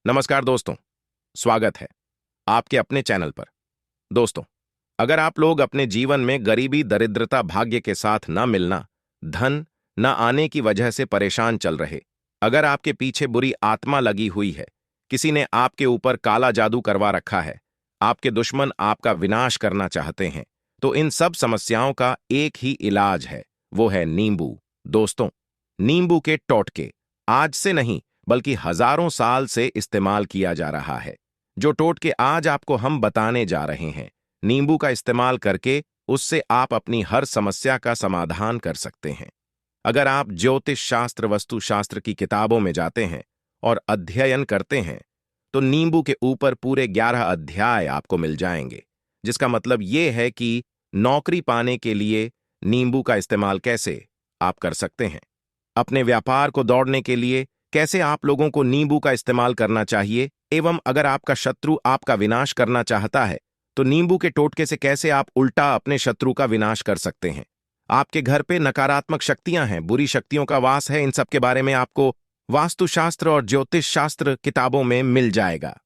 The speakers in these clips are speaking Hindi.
नमस्कार दोस्तों, स्वागत है आपके अपने चैनल पर। दोस्तों, अगर आप लोग अपने जीवन में गरीबी, दरिद्रता, भाग्य के साथ न मिलना, धन न आने की वजह से परेशान चल रहे, अगर आपके पीछे बुरी आत्मा लगी हुई है, किसी ने आपके ऊपर काला जादू करवा रखा है, आपके दुश्मन आपका विनाश करना चाहते हैं, तो इन सब समस्याओं का एक ही इलाज है, वो है नींबू। दोस्तों, नींबू के टोटके आज से नहीं बल्कि हजारों साल से इस्तेमाल किया जा रहा है। जो टोटके आज आपको हम बताने जा रहे हैं, नींबू का इस्तेमाल करके उससे आप अपनी हर समस्या का समाधान कर सकते हैं। अगर आप ज्योतिष शास्त्र, वस्तु शास्त्र की किताबों में जाते हैं और अध्ययन करते हैं, तो नींबू के ऊपर पूरे 11 अध्याय आपको मिल जाएंगे, जिसका मतलब ये है कि नौकरी पाने के लिए नींबू का इस्तेमाल कैसे आप कर सकते हैं, अपने व्यापार को दौड़ने के लिए कैसे आप लोगों को नींबू का इस्तेमाल करना चाहिए, एवं अगर आपका शत्रु आपका विनाश करना चाहता है तो नींबू के टोटके से कैसे आप उल्टा अपने शत्रु का विनाश कर सकते हैं। आपके घर पे नकारात्मक शक्तियां हैं, बुरी शक्तियों का वास है, इन सब के बारे में आपको वास्तुशास्त्र और ज्योतिष शास्त्र किताबों में मिल जाएगा।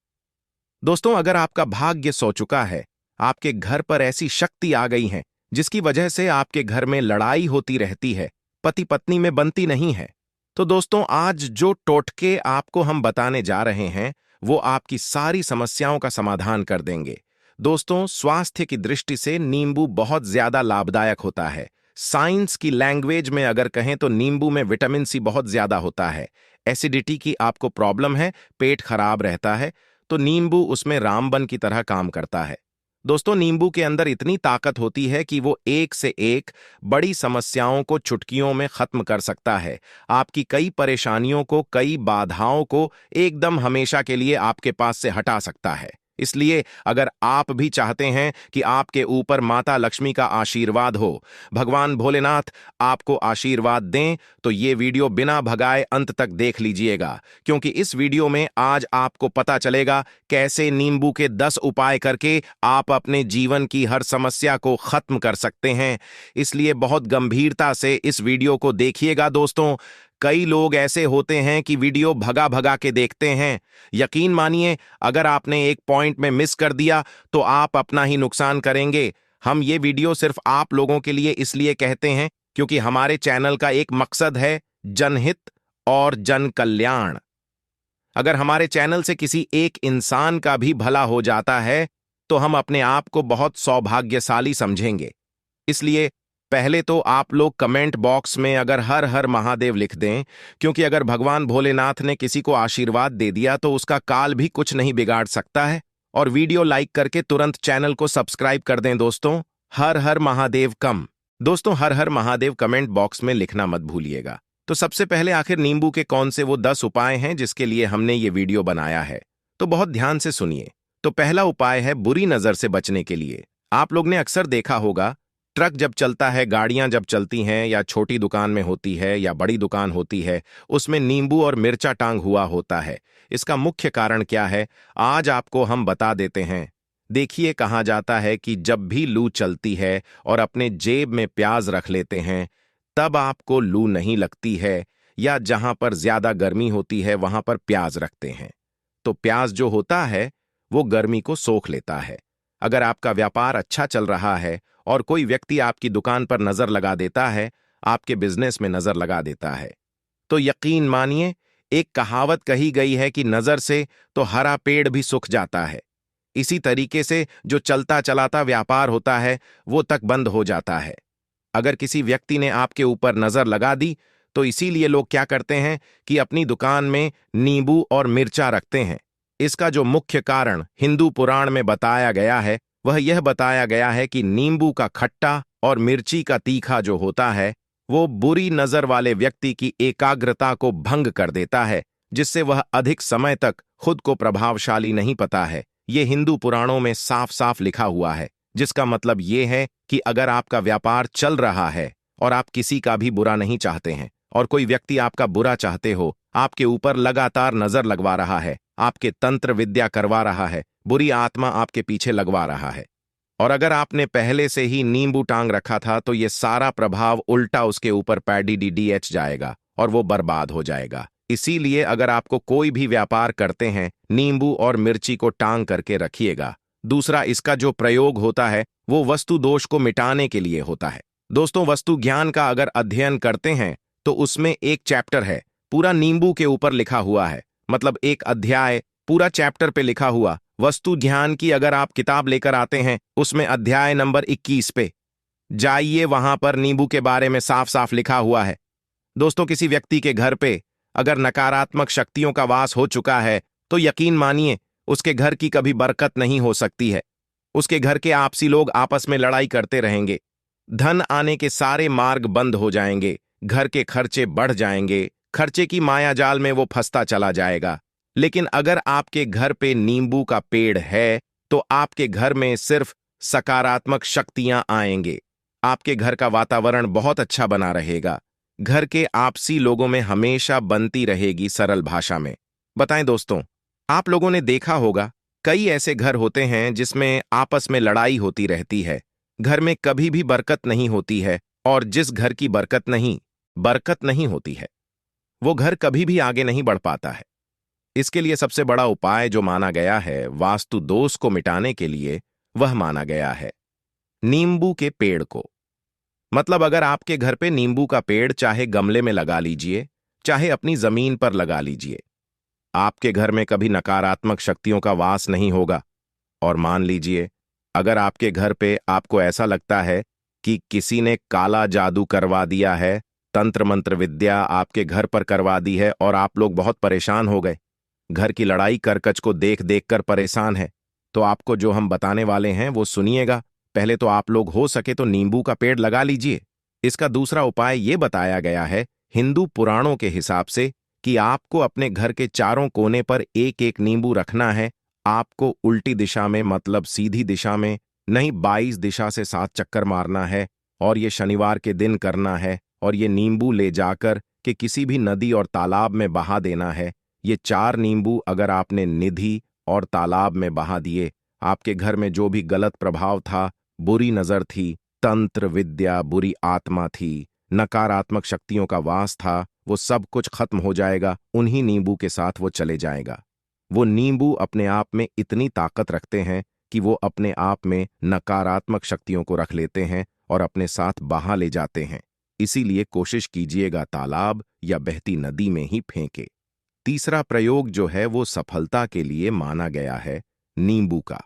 दोस्तों, अगर आपका भाग्य सो चुका है, आपके घर पर ऐसी शक्ति आ गई है जिसकी वजह से आपके घर में लड़ाई होती रहती है, पति पत्नी में बनती नहीं है, तो दोस्तों आज जो टोटके आपको हम बताने जा रहे हैं वो आपकी सारी समस्याओं का समाधान कर देंगे। दोस्तों, स्वास्थ्य की दृष्टि से नींबू बहुत ज्यादा लाभदायक होता है। साइंस की लैंग्वेज में अगर कहें तो नींबू में विटामिन सी बहुत ज्यादा होता है। एसिडिटी की आपको प्रॉब्लम है, पेट खराब रहता है, तो नींबू उसमें रामबन की तरह काम करता है। दोस्तों, नींबू के अंदर इतनी ताकत होती है कि वो एक से एक बड़ी समस्याओं को चुटकियों में खत्म कर सकता है। आपकी कई परेशानियों को, कई बाधाओं को एकदम हमेशा के लिए आपके पास से हटा सकता है। इसलिए अगर आप भी चाहते हैं कि आपके ऊपर माता लक्ष्मी का आशीर्वाद हो, भगवान भोलेनाथ आपको आशीर्वाद दें, तो ये वीडियो बिना भगाए अंत तक देख लीजिएगा, क्योंकि इस वीडियो में आज आपको पता चलेगा कैसे नींबू के 10 उपाय करके आप अपने जीवन की हर समस्या को खत्म कर सकते हैं। इसलिए बहुत गंभीरता से इस वीडियो को देखिएगा। दोस्तों, कई लोग ऐसे होते हैं कि वीडियो भगा भगा के देखते हैं। यकीन मानिए, अगर आपने एक पॉइंट में मिस कर दिया तो आप अपना ही नुकसान करेंगे। हम ये वीडियो सिर्फ आप लोगों के लिए इसलिए कहते हैं क्योंकि हमारे चैनल का एक मकसद है जनहित और जन कल्याण। अगर हमारे चैनल से किसी एक इंसान का भी भला हो जाता है तो हम अपने आप को बहुत सौभाग्यशाली समझेंगे। इसलिए पहले तो आप लोग कमेंट बॉक्स में अगर हर हर महादेव लिख दें, क्योंकि अगर भगवान भोलेनाथ ने किसी को आशीर्वाद दे दिया तो उसका काल भी कुछ नहीं बिगाड़ सकता है। और वीडियो लाइक करके तुरंत चैनल को सब्सक्राइब कर दें। दोस्तों, हर हर महादेव कम। दोस्तों, हर हर महादेव कमेंट बॉक्स में लिखना मत भूलिएगा। तो सबसे पहले आखिर नींबू के कौन से वो 10 उपाय हैं जिसके लिए हमने ये वीडियो बनाया है, तो बहुत ध्यान से सुनिए। तो पहला उपाय है बुरी नजर से बचने के लिए। आप लोग ने अक्सर देखा होगा, ट्रक जब चलता है, गाड़ियां जब चलती हैं, या छोटी दुकान में होती है या बड़ी दुकान होती है, उसमें नींबू और मिर्चा टांग हुआ होता है। इसका मुख्य कारण क्या है, आज आपको हम बता देते हैं। देखिए, कहा जाता है कि जब भी लू चलती है और अपने जेब में प्याज रख लेते हैं, तब आपको लू नहीं लगती है, या जहां पर ज्यादा गर्मी होती है वहां पर प्याज रखते हैं, तो प्याज जो होता है वो गर्मी को सोख लेता है। अगर आपका व्यापार अच्छा चल रहा है और कोई व्यक्ति आपकी दुकान पर नजर लगा देता है, आपके बिजनेस में नजर लगा देता है, तो यकीन मानिए, एक कहावत कही गई है कि नजर से तो हरा पेड़ भी सूख जाता है। इसी तरीके से जो चलता चलाता व्यापार होता है वो तक बंद हो जाता है। अगर किसी व्यक्ति ने आपके ऊपर नजर लगा दी तो इसीलिए लोग क्या करते हैं कि अपनी दुकान में नींबू और मिर्चा रखते हैं। इसका जो मुख्य कारण हिंदू पुराण में बताया गया है, वह यह बताया गया है कि नींबू का खट्टा और मिर्ची का तीखा जो होता है वो बुरी नजर वाले व्यक्ति की एकाग्रता को भंग कर देता है, जिससे वह अधिक समय तक खुद को प्रभावशाली नहीं पाता है। ये हिंदू पुराणों में साफ साफ लिखा हुआ है, जिसका मतलब ये है कि अगर आपका व्यापार चल रहा है और आप किसी का भी बुरा नहीं चाहते हैं, और कोई व्यक्ति आपका बुरा चाहते हो, आपके ऊपर लगातार नजर लगवा रहा है, आपके तंत्र विद्या करवा रहा है, बुरी आत्मा आपके पीछे लगवा रहा है, और अगर आपने पहले से ही नींबू टांग रखा था तो ये सारा प्रभाव उल्टा उसके ऊपर पैडीडीडीएच जाएगा और वो बर्बाद हो जाएगा। इसीलिए अगर आपको कोई भी व्यापार करते हैं, नींबू और मिर्ची को टांग करके रखिएगा। दूसरा, इसका जो प्रयोग होता है वो वस्तु दोष को मिटाने के लिए होता है। दोस्तों, वस्तु ज्ञान का अगर अध्ययन करते हैं तो उसमें एक चैप्टर है, पूरा नींबू के ऊपर लिखा हुआ है, मतलब एक अध्याय पूरा चैप्टर पे लिखा हुआ। वस्तु ज्ञान की अगर आप किताब लेकर आते हैं, उसमें अध्याय नंबर 21 पे जाइए, वहां पर नींबू के बारे में साफ साफ लिखा हुआ है। दोस्तों, किसी व्यक्ति के घर पे अगर नकारात्मक शक्तियों का वास हो चुका है तो यकीन मानिए उसके घर की कभी बरकत नहीं हो सकती है। उसके घर के आपसी लोग आपस में लड़ाई करते रहेंगे, धन आने के सारे मार्ग बंद हो जाएंगे, घर के खर्चे बढ़ जाएंगे, खर्चे की मायाजाल में वो फंसता चला जाएगा। लेकिन अगर आपके घर पे नींबू का पेड़ है तो आपके घर में सिर्फ सकारात्मक शक्तियां आएंगे। आपके घर का वातावरण बहुत अच्छा बना रहेगा। घर के आपसी लोगों में हमेशा बनती रहेगी सरल भाषा में। बताएं दोस्तों, आप लोगों ने देखा होगा कई ऐसे घर होते हैं जिसमें आपस में लड़ाई होती रहती है, घर में कभी भी बरकत नहीं होती है, और जिस घर की बरकत नहीं होती है वो घर कभी भी आगे नहीं बढ़ पाता है। इसके लिए सबसे बड़ा उपाय जो माना गया है वास्तु दोष को मिटाने के लिए, वह माना गया है नींबू के पेड़ को। मतलब अगर आपके घर पे नींबू का पेड़ चाहे गमले में लगा लीजिए, चाहे अपनी जमीन पर लगा लीजिए, आपके घर में कभी नकारात्मक शक्तियों का वास नहीं होगा। और मान लीजिए अगर आपके घर पे आपको ऐसा लगता है कि किसी ने काला जादू करवा दिया है, तंत्र मंत्र विद्या आपके घर पर करवा दी है और आप लोग बहुत परेशान हो गए, घर की लड़ाई करकच को देख देख कर परेशान है, तो आपको जो हम बताने वाले हैं वो सुनिएगा। पहले तो आप लोग हो सके तो नींबू का पेड़ लगा लीजिए। इसका दूसरा उपाय ये बताया गया है हिंदू पुराणों के हिसाब से कि आपको अपने घर के चारों कोने पर एक एक नींबू रखना है। आपको उल्टी दिशा में, मतलब सीधी दिशा में नहीं, 22 दिशा से 7 चक्कर मारना है, और ये शनिवार के दिन करना है। और ये नींबू ले जाकर के किसी भी नदी और तालाब में बहा देना है। ये 4 नींबू अगर आपने निधि और तालाब में बहा दिए, आपके घर में जो भी गलत प्रभाव था, बुरी नजर थी, तंत्र विद्या, बुरी आत्मा थी, नकारात्मक शक्तियों का वास था, वो सब कुछ खत्म हो जाएगा। उन्हीं नींबू के साथ वो चले जाएगा। वो नींबू अपने आप में इतनी ताकत रखते हैं कि वो अपने आप में नकारात्मक शक्तियों को रख लेते हैं और अपने साथ बहा ले जाते हैं। इसीलिए कोशिश कीजिएगा तालाब या बहती नदी में ही फेंके। तीसरा प्रयोग जो है वो सफलता के लिए माना गया है नींबू का।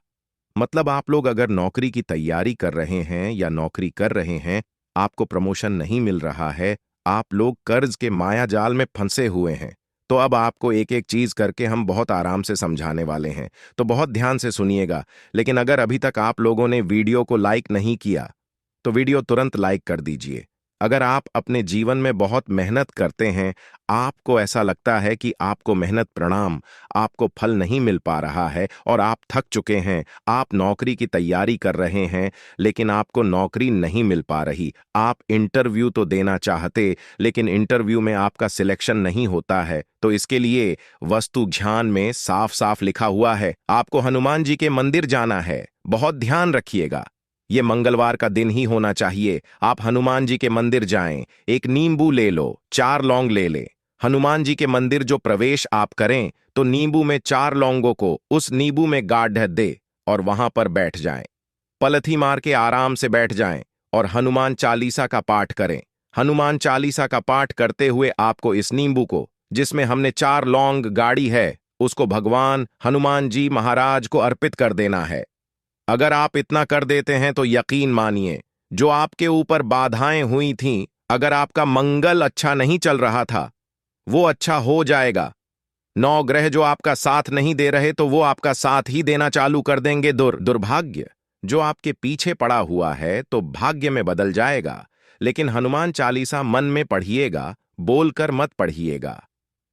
मतलब आप लोग अगर नौकरी की तैयारी कर रहे हैं या नौकरी कर रहे हैं, आपको प्रमोशन नहीं मिल रहा है, आप लोग कर्ज के मायाजाल में फंसे हुए हैं, तो अब आपको एक एक चीज करके हम बहुत आराम से समझाने वाले हैं, तो बहुत ध्यान से सुनिएगा। लेकिन अगर अभी तक आप लोगों ने वीडियो को लाइक नहीं किया तो वीडियो तुरंत लाइक कर दीजिए। अगर आप अपने जीवन में बहुत मेहनत करते हैं, आपको ऐसा लगता है कि आपको मेहनत प्रणाम, आपको फल नहीं मिल पा रहा है और आप थक चुके हैं, आप नौकरी की तैयारी कर रहे हैं लेकिन आपको नौकरी नहीं मिल पा रही, आप इंटरव्यू तो देना चाहते लेकिन इंटरव्यू में आपका सिलेक्शन नहीं होता है, तो इसके लिए वस्तु ज्ञान में साफ साफ लिखा हुआ है आपको हनुमान जी के मंदिर जाना है। बहुत ध्यान रखिएगा, ये मंगलवार का दिन ही होना चाहिए। आप हनुमान जी के मंदिर जाएं, एक नींबू ले लो, 4 लौंग ले ले। हनुमान जी के मंदिर जो प्रवेश आप करें तो नींबू में 4 लौंगों को उस नींबू में गाड़ दे और वहां पर बैठ जाएं। पलथी मार के आराम से बैठ जाएं और हनुमान चालीसा का पाठ करें। हनुमान चालीसा का पाठ करते हुए आपको इस नींबू को, जिसमें हमने 4 लौंग गाड़ी है, उसको भगवान हनुमान जी महाराज को अर्पित कर देना है। अगर आप इतना कर देते हैं तो यकीन मानिए जो आपके ऊपर बाधाएं हुई थीं, अगर आपका मंगल अच्छा नहीं चल रहा था वो अच्छा हो जाएगा। 9 ग्रह जो आपका साथ नहीं दे रहे तो वो आपका साथ ही देना चालू कर देंगे। दुर्भाग्य जो आपके पीछे पड़ा हुआ है तो भाग्य में बदल जाएगा। लेकिन हनुमान चालीसा मन में पढ़िएगा, बोलकर मत पढ़िएगा।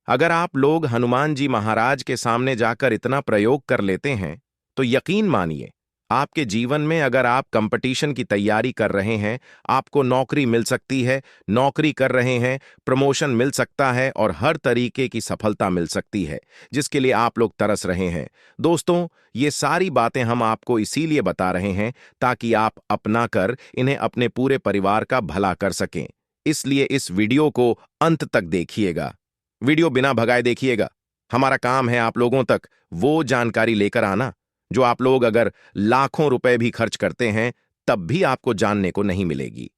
अगर आप लोग हनुमान जी महाराज के सामने जाकर इतना प्रयोग कर लेते हैं तो यकीन मानिए आपके जीवन में, अगर आप कंपटीशन की तैयारी कर रहे हैं, आपको नौकरी मिल सकती है, नौकरी कर रहे हैं, प्रमोशन मिल सकता है और हर तरीके की सफलता मिल सकती है जिसके लिए आप लोग तरस रहे हैं। दोस्तों, ये सारी बातें हम आपको इसीलिए बता रहे हैं ताकि आप अपना कर इन्हें अपने पूरे परिवार का भला कर सकें। इसलिए इस वीडियो को अंत तक देखिएगा। वीडियो बिना भगाए देखिएगा। हमारा काम है आप लोगों तक वो जानकारी लेकर आना जो आप लोग अगर लाखों रुपए भी खर्च करते हैं तब भी आपको जानने को नहीं मिलेगी।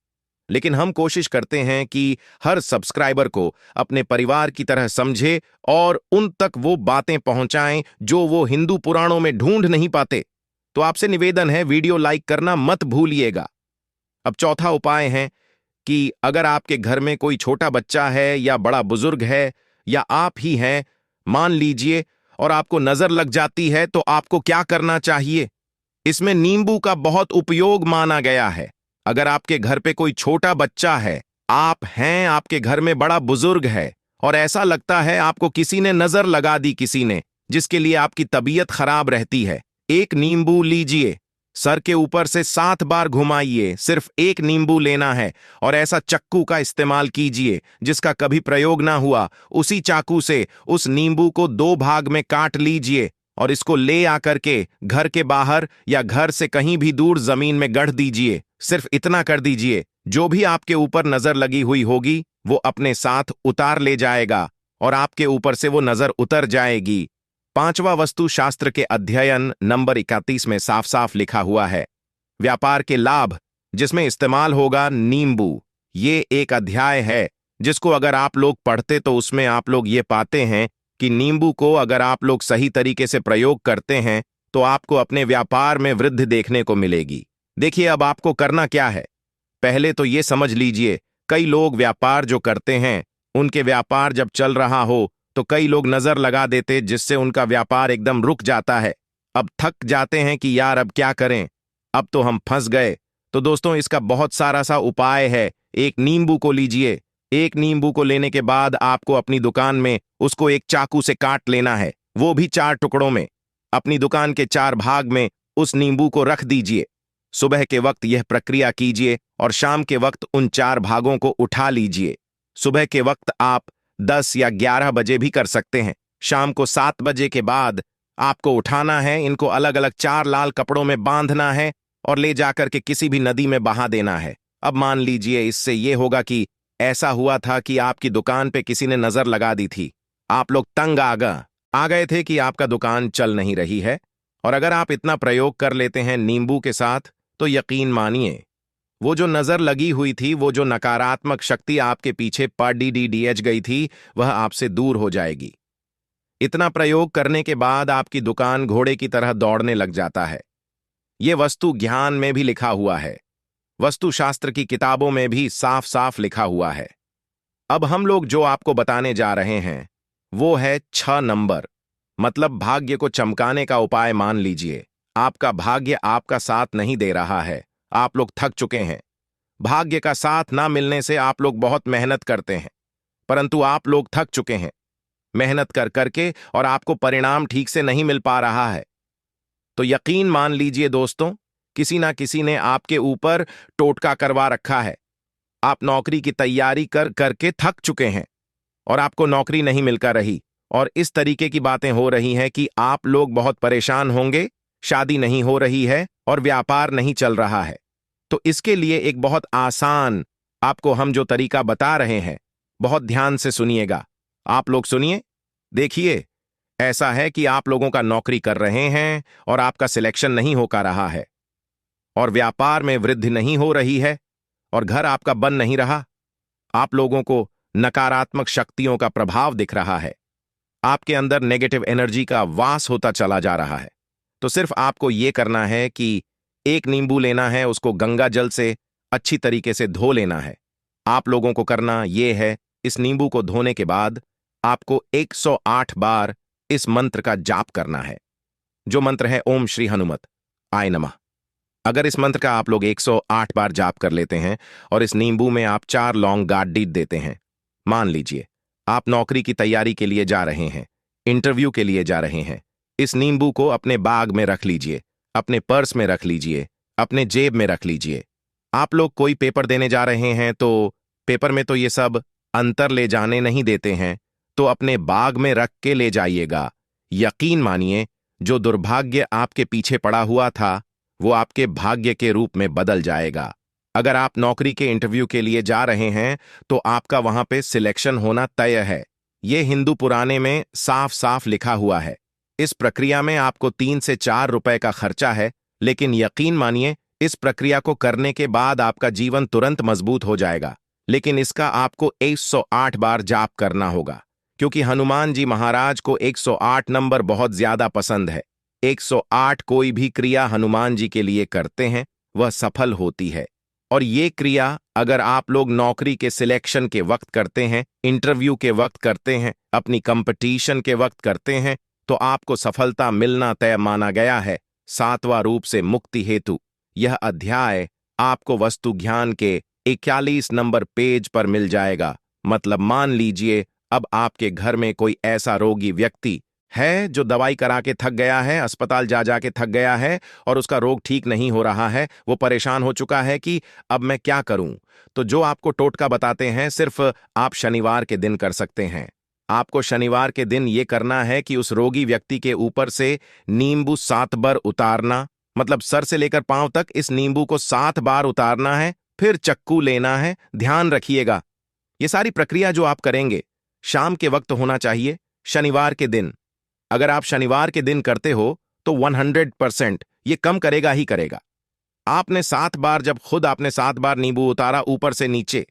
लेकिन हम कोशिश करते हैं कि हर सब्सक्राइबर को अपने परिवार की तरह समझे और उन तक वो बातें पहुंचाएं जो वो हिंदू पुराणों में ढूंढ नहीं पाते। तो आपसे निवेदन है, वीडियो लाइक करना मत भूलिएगा। अब चौथा उपाय है कि अगर आपके घर में कोई छोटा बच्चा है या बड़ा बुजुर्ग है या आप ही हैं, मान लीजिए, और आपको नजर लग जाती है तो आपको क्या करना चाहिए। इसमें नींबू का बहुत उपयोग माना गया है। अगर आपके घर पे कोई छोटा बच्चा है, आप हैं, आपके घर में बड़ा बुजुर्ग है और ऐसा लगता है आपको किसी ने नजर लगा दी, किसी ने, जिसके लिए आपकी तबीयत खराब रहती है, एक नींबू लीजिए, सर के ऊपर से 7 बार घुमाइए, सिर्फ एक नींबू लेना है और ऐसा चक्कू का इस्तेमाल कीजिए जिसका कभी प्रयोग ना हुआ। उसी चाकू से उस नींबू को 2 भाग में काट लीजिए और इसको ले आकर के घर के बाहर या घर से कहीं भी दूर जमीन में गढ़ दीजिए। सिर्फ इतना कर दीजिए, जो भी आपके ऊपर नजर लगी हुई होगी वो अपने साथ उतार ले जाएगा और आपके ऊपर से वो नजर उतर जाएगी। 5वां वस्तु शास्त्र के अध्ययन नंबर 31 में साफ साफ लिखा हुआ है, व्यापार के लाभ जिसमें इस्तेमाल होगा नींबू। ये एक अध्याय है जिसको अगर आप लोग पढ़ते तो उसमें आप लोग ये पाते हैं कि नींबू को अगर आप लोग सही तरीके से प्रयोग करते हैं तो आपको अपने व्यापार में वृद्धि देखने को मिलेगी। देखिए, अब आपको करना क्या है। पहले तो ये समझ लीजिए, कई लोग व्यापार जो करते हैं उनके व्यापार जब चल रहा हो तो कई लोग नजर लगा देते जिससे उनका व्यापार एकदम रुक जाता है। अब थक जाते हैं कि यार अब क्या करें, अब तो हम फंस गए। तो दोस्तों, इसका बहुत सारा सा उपाय है। एक नींबू को लीजिए, एक नींबू को लेने के बाद आपको अपनी दुकान में उसको एक चाकू से काट लेना है, वो भी 4 टुकड़ों में। अपनी दुकान के 4 भाग में उस नींबू को रख दीजिए। सुबह के वक्त यह प्रक्रिया कीजिए और शाम के वक्त उन 4 भागों को उठा लीजिए। सुबह के वक्त आप 10 या 11 बजे भी कर सकते हैं। शाम को 7 बजे के बाद आपको उठाना है, इनको अलग अलग 4 लाल कपड़ों में बांधना है और ले जाकर के किसी भी नदी में बहा देना है। अब मान लीजिए इससे यह होगा कि ऐसा हुआ था कि आपकी दुकान पे किसी ने नजर लगा दी थी, आप लोग तंग आ गए थे कि आपका दुकान चल नहीं रही है, और अगर आप इतना प्रयोग कर लेते हैं नींबू के साथ तो यकीन मानिए वो जो नजर लगी हुई थी, वो जो नकारात्मक शक्ति आपके पीछे पड़ीडीडीएच गई थी, वह आपसे दूर हो जाएगी। इतना प्रयोग करने के बाद आपकी दुकान घोड़े की तरह दौड़ने लग जाता है। यह वस्तु ज्ञान में भी लिखा हुआ है, वस्तुशास्त्र की किताबों में भी साफ साफ लिखा हुआ है। अब हम लोग जो आपको बताने जा रहे हैं वो है 6 नंबर, मतलब भाग्य को चमकाने का उपाय। मान लीजिए आपका भाग्य आपका साथ नहीं दे रहा है, आप लोग थक चुके हैं। भाग्य का साथ ना मिलने से आप लोग बहुत मेहनत करते हैं, परंतु आप लोग थक चुके हैं मेहनत कर करके और आपको परिणाम ठीक से नहीं मिल पा रहा है। तो यकीन मान लीजिए दोस्तों, किसी ना किसी ने आपके ऊपर टोटका करवा रखा है। आप नौकरी की तैयारी कर करके थक चुके हैं और आपको नौकरी नहीं मिलकर रही, और इस तरीके की बातें हो रही हैं कि आप लोग बहुत परेशान होंगे, शादी नहीं हो रही है और व्यापार नहीं चल रहा है। तो इसके लिए एक बहुत आसान आपको हम जो तरीका बता रहे हैं, बहुत ध्यान से सुनिएगा। आप लोग सुनिए, देखिए, ऐसा है कि आप लोगों का नौकरी कर रहे हैं और आपका सिलेक्शन नहीं हो पा रहा है और व्यापार में वृद्धि नहीं हो रही है और घर आपका बन नहीं रहा। आप लोगों को नकारात्मक शक्तियों का प्रभाव दिख रहा है, आपके अंदर नेगेटिव एनर्जी का वास होता चला जा रहा है। तो सिर्फ आपको यह करना है कि एक नींबू लेना है, उसको गंगा जल से अच्छी तरीके से धो लेना है। आप लोगों को करना यह है, इस नींबू को धोने के बाद आपको 108 बार इस मंत्र का जाप करना है, जो मंत्र है ओम श्री हनुमत आय नमः। अगर इस मंत्र का आप लोग 108 बार जाप कर लेते हैं और इस नींबू में आप 4 लौंग गाड़ देते हैं, मान लीजिए आप नौकरी की तैयारी के लिए जा रहे हैं, इंटरव्यू के लिए जा रहे हैं, इस नींबू को अपने बाग में रख लीजिए, अपने पर्स में रख लीजिए, अपने जेब में रख लीजिए। आप लोग कोई पेपर देने जा रहे हैं तो पेपर में तो ये सब अंतर ले जाने नहीं देते हैं, तो अपने बाग में रख के ले जाइएगा। यकीन मानिए, जो दुर्भाग्य आपके पीछे पड़ा हुआ था वो आपके भाग्य के रूप में बदल जाएगा। अगर आप नौकरी के इंटरव्यू के लिए जा रहे हैं तो आपका वहां पे सिलेक्शन होना तय है, ये हिंदू पुराने में साफ साफ लिखा हुआ है। इस प्रक्रिया में आपको 3 से 4 रुपए का खर्चा है, लेकिन यकीन मानिए इस प्रक्रिया को करने के बाद आपका जीवन तुरंत मजबूत हो जाएगा। लेकिन इसका आपको 108 बार जाप करना होगा, क्योंकि हनुमान जी महाराज को 108 नंबर बहुत ज्यादा पसंद है। 108 कोई भी क्रिया हनुमान जी के लिए करते हैं वह सफल होती है। और ये क्रिया अगर आप लोग नौकरी के सिलेक्शन के वक्त करते हैं, इंटरव्यू के वक्त करते हैं, अपनी कंपटीशन के वक्त करते हैं, तो आपको सफलता मिलना तय माना गया है। 7वां रूप से मुक्ति हेतु यह अध्याय आपको वस्तु ज्ञान के 41 नंबर पेज पर मिल जाएगा। मतलब मान लीजिए अब आपके घर में कोई ऐसा रोगी व्यक्ति है जो दवाई करा के थक गया है, अस्पताल जा जा के थक गया है और उसका रोग ठीक नहीं हो रहा है। वो परेशान हो चुका है कि अब मैं क्या करूं। तो जो आपको टोटका बताते हैं सिर्फ आप शनिवार के दिन कर सकते हैं। आपको शनिवार के दिन ये करना है कि उस रोगी व्यक्ति के ऊपर से नींबू 7 बार उतारना, मतलब सर से लेकर पांव तक इस नींबू को 7 बार उतारना है। फिर चक्कू लेना है। ध्यान रखिएगा, ये सारी प्रक्रिया जो आप करेंगे शाम के वक्त होना चाहिए, शनिवार के दिन। अगर आप शनिवार के दिन करते हो तो 100% ये कम करेगा ही करेगा। आपने 7 बार, जब खुद आपने 7 बार नींबू उतारा ऊपर से नीचे,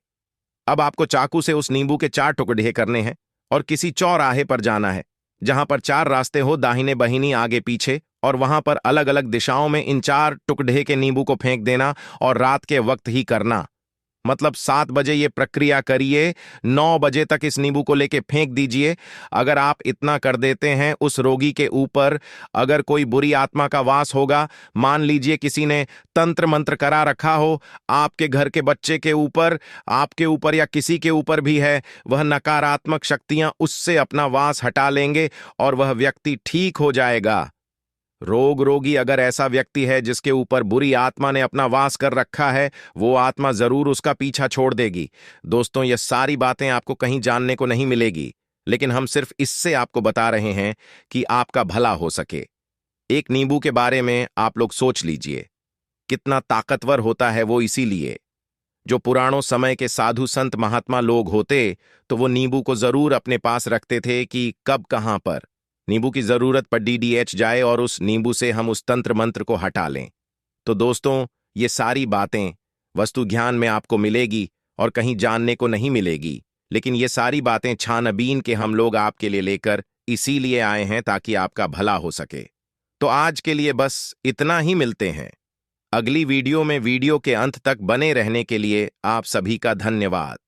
अब आपको चाकू से उस नींबू के 4 टुकड़े करने हैं और किसी चौराहे पर जाना है जहां पर 4 रास्ते हो, दाहिने बहिनी आगे पीछे, और वहां पर अलग अलग दिशाओं में इन 4 टुकड़े के नींबू को फेंक देना और रात के वक्त ही करना। मतलब 7 बजे ये प्रक्रिया करिए, 9 बजे तक इस नींबू को लेके फेंक दीजिए। अगर आप इतना कर देते हैं, उस रोगी के ऊपर अगर कोई बुरी आत्मा का वास होगा, मान लीजिए किसी ने तंत्र मंत्र करा रखा हो, आपके घर के बच्चे के ऊपर, आपके ऊपर या किसी के ऊपर भी है, वह नकारात्मक शक्तियां उससे अपना वास हटा लेंगे और वह व्यक्ति ठीक हो जाएगा। रोगी अगर ऐसा व्यक्ति है जिसके ऊपर बुरी आत्मा ने अपना वास कर रखा है, वो आत्मा जरूर उसका पीछा छोड़ देगी। दोस्तों, ये सारी बातें आपको कहीं जानने को नहीं मिलेगी, लेकिन हम सिर्फ इससे आपको बता रहे हैं कि आपका भला हो सके। एक नींबू के बारे में आप लोग सोच लीजिए, कितना ताकतवर होता है वो। इसीलिए जो पुरानों समय के साधु संत महात्मा लोग होते तो वो नींबू को जरूर अपने पास रखते थे कि कब कहां पर नींबू की जरूरत पर डीडीएच जाए और उस नींबू से हम उस तंत्र मंत्र को हटा लें। तो दोस्तों, ये सारी बातें वस्तु ज्ञान में आपको मिलेगी और कहीं जानने को नहीं मिलेगी, लेकिन ये सारी बातें छानबीन के हम लोग आपके लिए लेकर इसीलिए आए हैं ताकि आपका भला हो सके। तो आज के लिए बस इतना ही, मिलते हैं अगली वीडियो में। वीडियो के अंत तक बने रहने के लिए आप सभी का धन्यवाद।